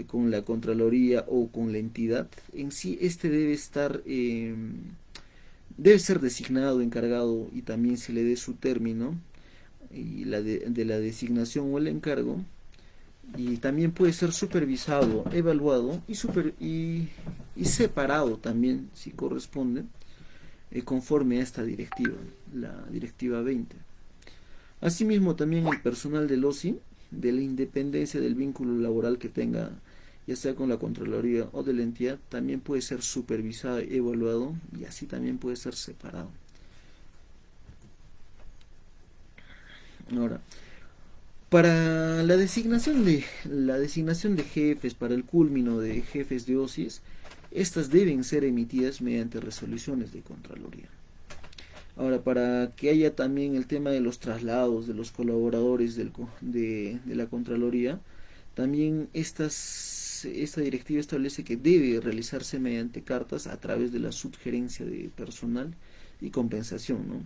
con la Contraloría o con la entidad, en sí este debe ser designado, encargado, y también se le dé su término y de la designación o el encargo, y también puede ser supervisado, evaluado y separado también, si corresponde, conforme a esta directiva, la directiva 20. Asimismo, también el personal del OSI, de la independencia del vínculo laboral que tenga, ya sea con la Contraloría o de la entidad, también puede ser supervisado, evaluado, y así también puede ser separado. Ahora, para la designación de jefes, para el culmino de jefes de OSIs, estas deben ser emitidas mediante resoluciones de Contraloría. Ahora, para que haya también el tema de los traslados de los colaboradores de la Contraloría, también esta directiva establece que debe realizarse mediante cartas a través de la subgerencia de personal y compensación, ¿no?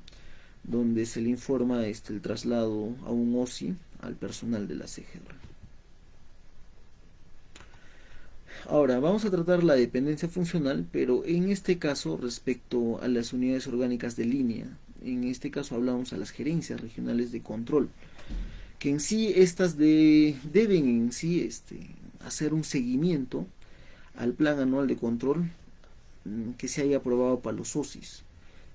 Donde se le informa el traslado a un OSI al personal de la CGR. Ahora, vamos a tratar la dependencia funcional, pero en este caso respecto a las unidades orgánicas de línea. En este caso hablamos a las gerencias regionales de control, que en sí estas deben en sí hacer un seguimiento al plan anual de control que se haya aprobado para los OSIs.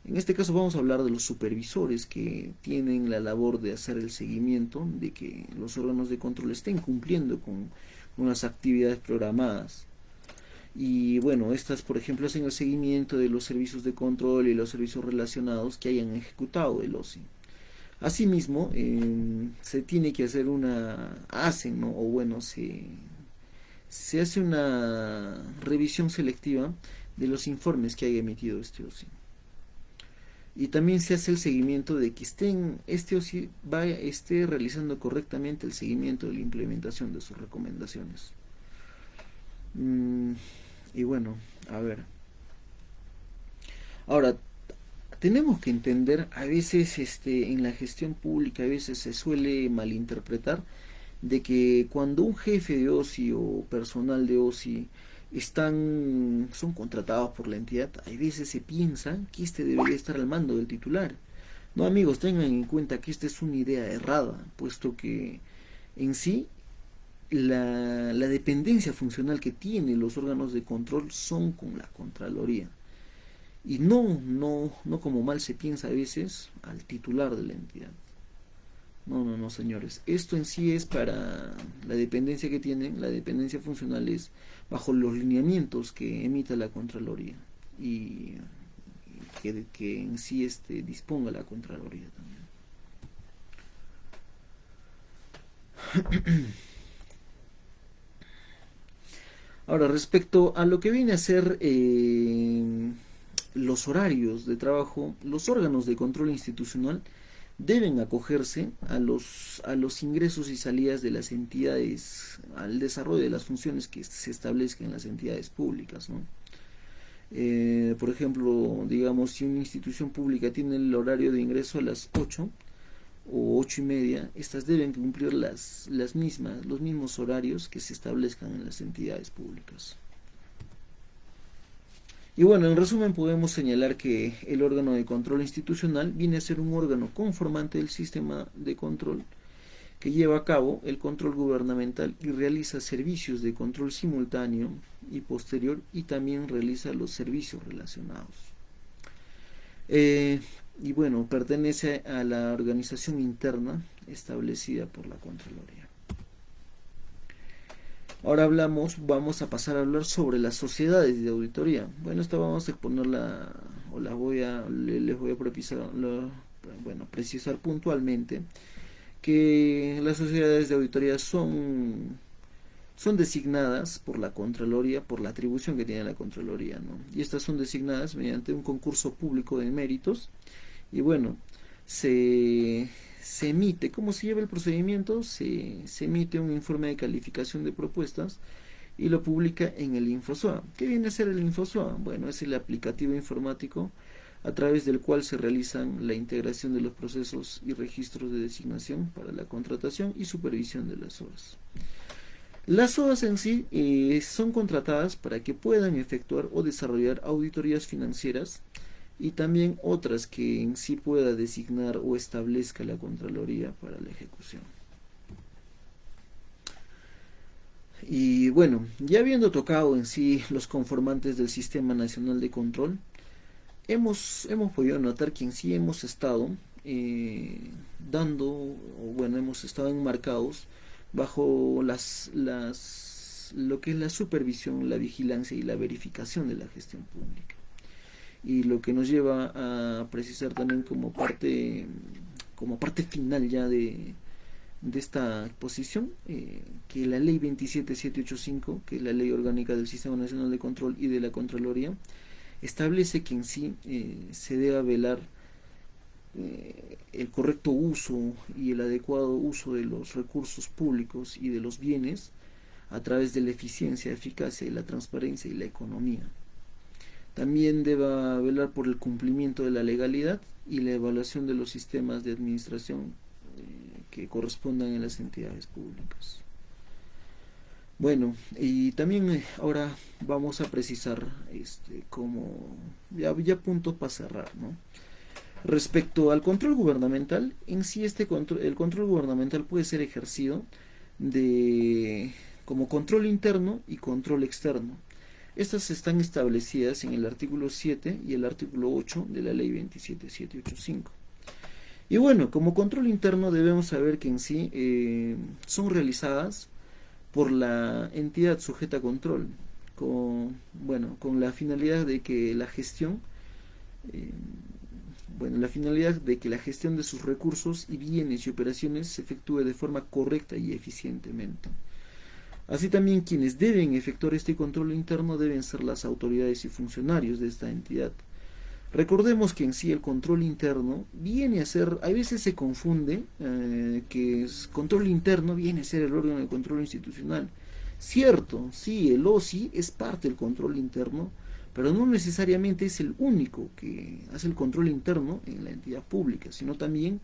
En este caso vamos a hablar de los supervisores, que tienen la labor de hacer el seguimiento de que los órganos de control estén cumpliendo con las actividades programadas. Y bueno, estas por ejemplo hacen el seguimiento de los servicios de control y los servicios relacionados que hayan ejecutado el OSI. Asimismo, se tiene que hacer ¿no? O bueno, se hace una revisión selectiva de los informes que haya emitido este OSI. Y también se hace el seguimiento de que este OSI esté realizando correctamente el seguimiento de la implementación de sus recomendaciones. Y bueno, a ver. Ahora, tenemos que entender, a veces en la gestión pública, a veces se suele malinterpretar de que cuando un jefe de OSI o personal de OSI son contratados por la entidad, a veces se piensa que debería estar al mando del titular. No, amigos, tengan en cuenta que esta es una idea errada, puesto que en sí la dependencia funcional que tienen los órganos de control son con la Contraloría. Y no como mal se piensa a veces, al titular de la entidad. No, señores. Esto en sí es para la dependencia que tienen. La dependencia funcional es bajo los lineamientos que emita la Contraloría y que en sí disponga la Contraloría también. Ahora, respecto a lo que viene a ser los horarios de trabajo, los órganos de control institucional deben acogerse a los ingresos y salidas de las entidades, al desarrollo de las funciones que se establezcan en las entidades públicas, ¿no? Por ejemplo, digamos, si una institución pública tiene el horario de ingreso a las 8 o 8:30, estas deben cumplir los mismos horarios que se establezcan en las entidades públicas. Y bueno, en resumen podemos señalar que el órgano de control institucional viene a ser un órgano conformante del sistema de control que lleva a cabo el control gubernamental y realiza servicios de control simultáneo y posterior, y también realiza los servicios relacionados. Y bueno, pertenece a la organización interna establecida por la Contraloría. Ahora vamos a pasar a hablar sobre las sociedades de auditoría. Bueno, esta vamos a exponerla, o les voy a precisar puntualmente que las sociedades de auditoría son son designadas por la Contraloría, por la atribución que tiene la Contraloría, ¿no? Y estas son designadas mediante un concurso público de méritos. Y bueno, se, se emite, ¿cómo se lleva el procedimiento? Se emite un informe de calificación de propuestas y lo publica en el InfoSoa. ¿Qué viene a ser el InfoSoa? Bueno, es el aplicativo informático a través del cual se realizan la integración de los procesos y registros de designación para la contratación y supervisión de las obras. Las OAS en sí son contratadas para que puedan efectuar o desarrollar auditorías financieras y también otras que en sí pueda designar o establezca la Contraloría para la ejecución. Y bueno, ya habiendo tocado en sí los conformantes del Sistema Nacional de Control, hemos podido notar que en sí hemos estado hemos estado enmarcados bajo lo que es la supervisión, la vigilancia y la verificación de la gestión pública. Y lo que nos lleva a precisar también como parte final ya de esta exposición, que la ley 27785, que es la ley orgánica del Sistema Nacional de Control y de la Contraloría, establece que en sí se debe velar el correcto uso y el adecuado uso de los recursos públicos y de los bienes a través de la eficiencia, eficacia y la transparencia y la economía. También debe velar por el cumplimiento de la legalidad y la evaluación de los sistemas de administración que correspondan en las entidades públicas. Bueno, y también ahora vamos a precisar como ya puntos para cerrar, ¿no? Respecto al control gubernamental, en sí el control gubernamental puede ser ejercido como control interno y control externo. Estas están establecidas en el artículo 7 y el artículo 8 de la ley 27785. Y bueno, como control interno debemos saber que en sí son realizadas por la entidad sujeta a control, con la finalidad de que la gestión de sus recursos y bienes y operaciones se efectúe de forma correcta y eficientemente. Así también quienes deben efectuar este control interno deben ser las autoridades y funcionarios de esta entidad. Recordemos que en sí el control interno viene a ser, a veces se confunde que control interno viene a ser el órgano de control institucional. Cierto, sí, el OSI es parte del control interno, pero no necesariamente es el único que hace el control interno en la entidad pública, sino también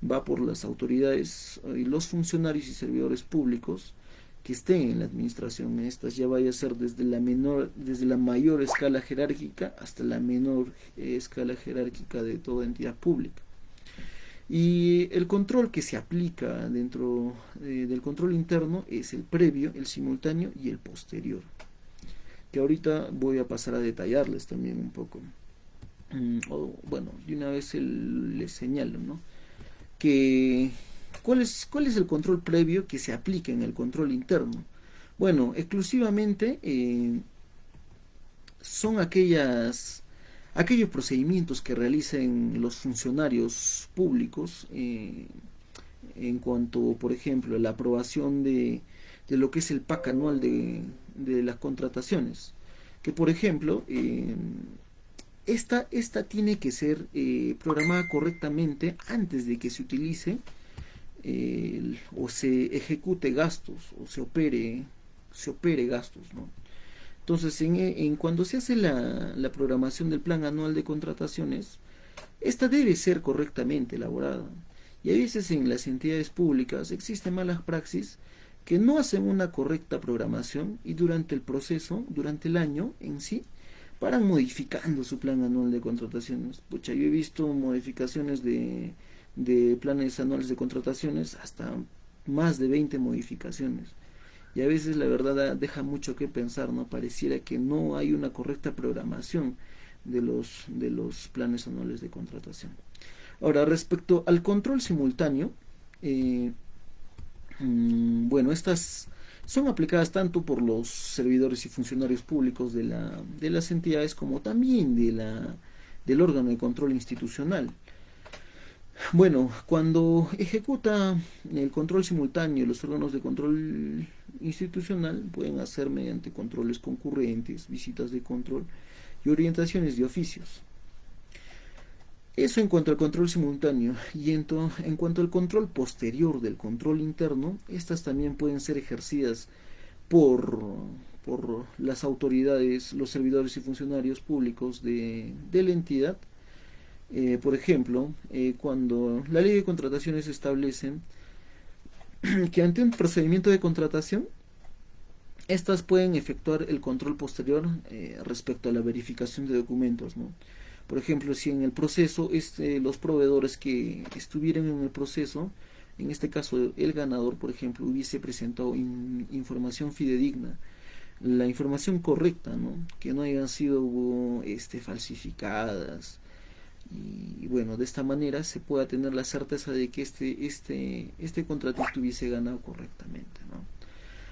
va por las autoridades y los funcionarios y servidores públicos que estén en la administración. Estas ya vaya a ser desde la mayor escala jerárquica hasta la menor escala jerárquica de toda entidad pública. Y el control que se aplica dentro del control interno es el previo, el simultáneo y el posterior, que ahorita voy a pasar a detallarles también un poco. De una vez les señalo, ¿no? ¿Cuál es el control previo que se aplica en el control interno? Bueno, exclusivamente son aquellos procedimientos que realicen los funcionarios públicos en cuanto, por ejemplo, a la aprobación de lo que es el PAC anual de las contrataciones. Que, por ejemplo, esta tiene que ser programada correctamente antes de que se utilice o se ejecute gastos o se opere gastos, ¿no? Entonces, cuando se hace la programación del plan anual de contrataciones, esta debe ser correctamente elaborada. Y a veces en las entidades públicas existen malas praxis que no hacen una correcta programación y durante el proceso, durante el año en sí, paran modificando su plan anual de contrataciones. Pucha, yo he visto modificaciones de planes anuales de contrataciones, hasta más de 20 modificaciones. Y a veces la verdad deja mucho que pensar, ¿no? Pareciera que no hay una correcta programación de los planes anuales de contratación. Ahora, respecto al control simultáneo, estas son aplicadas tanto por los servidores y funcionarios públicos de las entidades como también del órgano de control institucional. Bueno, cuando ejecuta el control simultáneo los órganos de control institucional pueden hacer mediante controles concurrentes, visitas de control y orientaciones de oficios. Eso en cuanto al control simultáneo. Y en cuanto al control posterior del control interno, estas también pueden ser ejercidas por, por las autoridades, los servidores y funcionarios públicos de la entidad. Por ejemplo, cuando la ley de contrataciones establece que ante un procedimiento de contratación, estas pueden efectuar el control posterior respecto a la verificación de documentos, ¿no? Por ejemplo, si en el proceso los proveedores que estuvieran en el proceso, en este caso el ganador, por ejemplo, hubiese presentado información fidedigna, la información correcta, ¿no? Que no hayan sido falsificadas. Y bueno, de esta manera se pueda tener la certeza de que este contratista hubiese ganado correctamente, ¿no?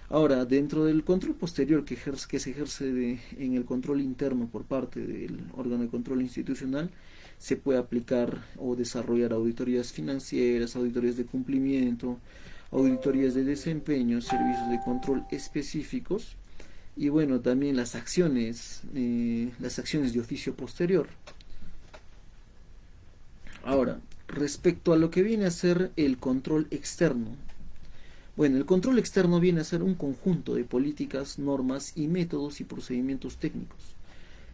Ahora, dentro del control posterior que se ejerce en el control interno por parte del órgano de control institucional, se puede aplicar o desarrollar auditorías financieras, auditorías de cumplimiento, auditorías de desempeño, servicios de control específicos y bueno, también las acciones de oficio posterior. Ahora, respecto a lo que viene a ser el control externo. Bueno, el control externo viene a ser un conjunto de políticas, normas y métodos y procedimientos técnicos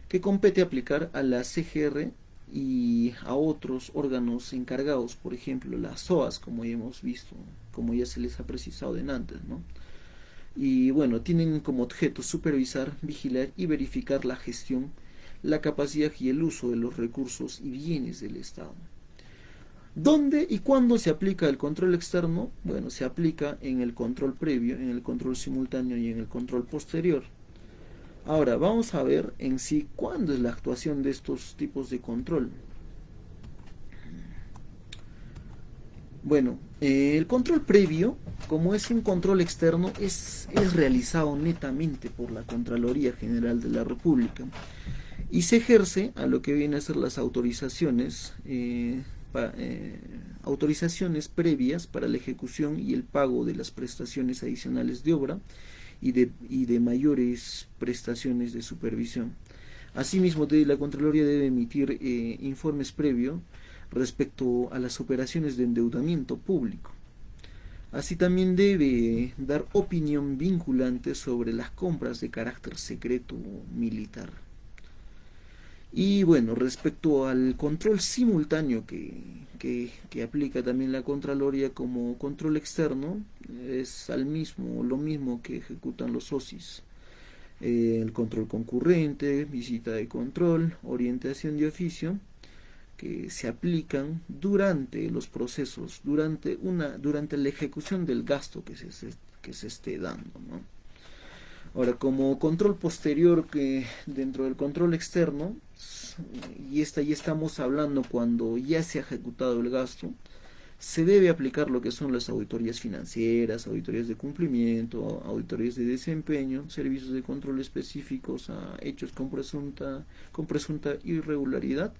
que compete aplicar a la CGR y a otros órganos encargados, por ejemplo, las SOAS, como ya hemos visto, como ya se les ha precisado de antes, ¿no? Y bueno, tienen como objeto supervisar, vigilar y verificar la gestión, la capacidad y el uso de los recursos y bienes del Estado. ¿Dónde y cuándo se aplica el control externo? Bueno, se aplica en el control previo, en el control simultáneo y en el control posterior. Ahora, vamos a ver en sí cuándo es la actuación de estos tipos de control. Bueno, el control previo, como es un control externo, es realizado netamente por la Contraloría General de la República y se ejerce a lo que viene a ser las autorizaciones previas para la ejecución y el pago de las prestaciones adicionales de obra y de mayores prestaciones de supervisión. Asimismo, la Contraloría debe emitir informes previos respecto a las operaciones de endeudamiento público. Así también debe dar opinión vinculante sobre las compras de carácter secreto militar. Y bueno, respecto al control simultáneo que aplica también la Contraloría como control externo, es lo mismo que ejecutan los OSIS. El control concurrente, visita de control, orientación de oficio, que se aplican durante los procesos, durante la ejecución del gasto que se esté dando, ¿no? Ahora, como control posterior que dentro del control externo, y ya estamos hablando cuando ya se ha ejecutado el gasto, se debe aplicar lo que son las auditorías financieras, auditorías de cumplimiento, auditorías de desempeño, servicios de control específicos a hechos con presunta irregularidad,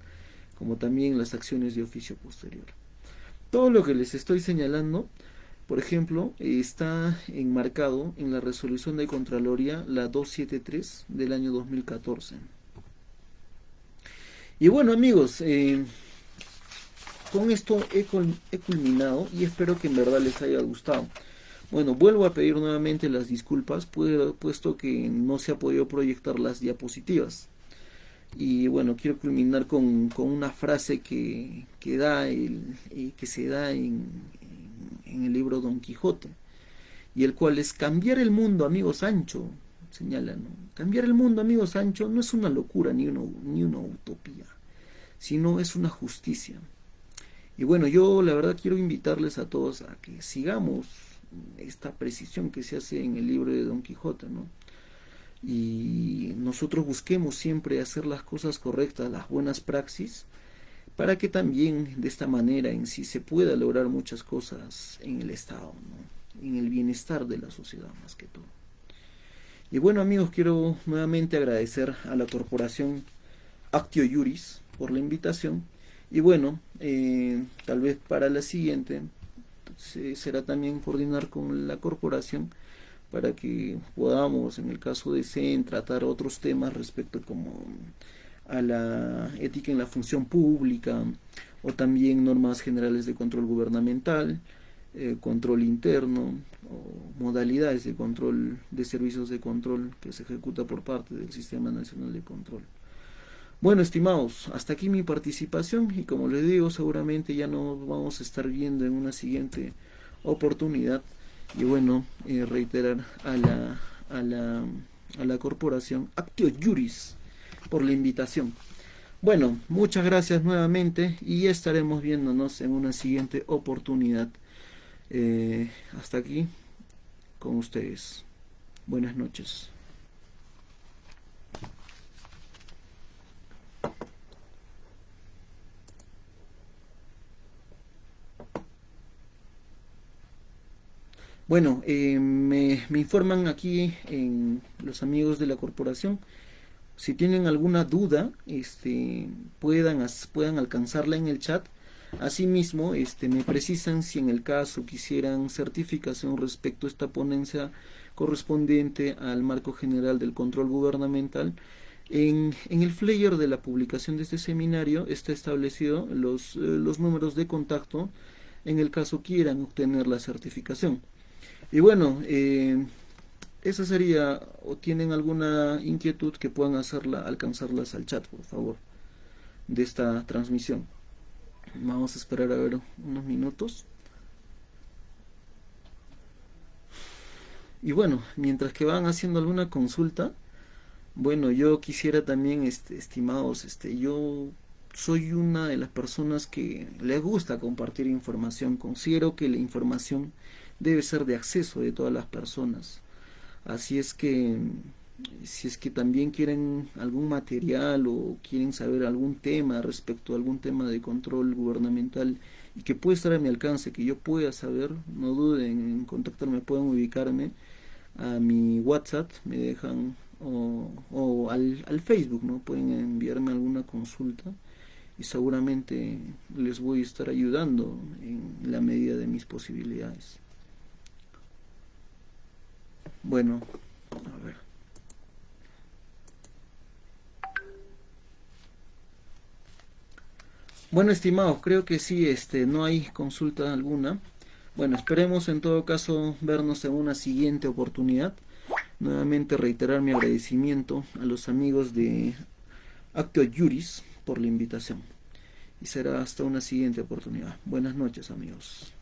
como también las acciones de oficio posterior. Todo lo que les estoy señalando, por ejemplo, está enmarcado en la resolución de Contraloría, la 273 del año 2014. Y bueno, amigos, con esto he culminado y espero que en verdad les haya gustado. Bueno, vuelvo a pedir nuevamente las disculpas, puesto que no se ha podido proyectar las diapositivas. Y bueno, quiero culminar con una frase que se da en el libro Don Quijote, y el cual es: cambiar el mundo, amigo Sancho, señala, ¿no? Cambiar el mundo, amigo Sancho, no es una locura ni una utopía, sino es una justicia. Y bueno, yo la verdad quiero invitarles a todos a que sigamos esta precisión que se hace en el libro de Don Quijote, ¿no? Y nosotros busquemos siempre hacer las cosas correctas, las buenas praxis, para que también de esta manera en sí se pueda lograr muchas cosas en el Estado, ¿no? En el bienestar de la sociedad más que todo. Y bueno, amigos, quiero nuevamente agradecer a la corporación Actio Iuris por la invitación. Y bueno, tal vez para la siguiente será también coordinar con la corporación para que podamos, en el caso de CEN, tratar otros temas respecto como a la ética en la función pública o también normas generales de control gubernamental, control interno o modalidades de control de servicios de control que se ejecuta por parte del Sistema Nacional de Control. Bueno, estimados, hasta aquí mi participación y como les digo, seguramente ya nos vamos a estar viendo en una siguiente oportunidad y bueno, reiterar a la corporación Actio Juris por la invitación. Bueno, muchas gracias nuevamente y estaremos viéndonos en una siguiente oportunidad. Hasta aquí con ustedes. Buenas noches. Bueno, me informan aquí en los amigos de la corporación. Si tienen alguna duda, puedan alcanzarla en el chat. Asimismo, me precisan si en el caso quisieran certificación respecto a esta ponencia correspondiente al marco general del control gubernamental. En el flyer de la publicación de este seminario está establecido los números de contacto en el caso quieran obtener la certificación. Y bueno, esa sería, o tienen alguna inquietud que puedan alcanzarlas al chat, por favor, de esta transmisión. Vamos a esperar a ver unos minutos. Y bueno, mientras que van haciendo alguna consulta, bueno, yo quisiera también, estimados, yo soy una de las personas que les gusta compartir información. Considero que la información debe ser de acceso de todas las personas. Así es que si es que también quieren algún material o quieren saber algún tema respecto a algún tema de control gubernamental y que puede estar a mi alcance, que yo pueda saber, no duden en contactarme, pueden ubicarme a mi WhatsApp, me dejan o al Facebook, ¿no? Pueden enviarme alguna consulta y seguramente les voy a estar ayudando en la medida de mis posibilidades. Bueno, a ver. Bueno, estimados, creo que sí, no hay consulta alguna. Bueno, esperemos en todo caso vernos en una siguiente oportunidad. Nuevamente reiterar mi agradecimiento a los amigos de Actio Juris por la invitación. Y será hasta una siguiente oportunidad. Buenas noches, amigos.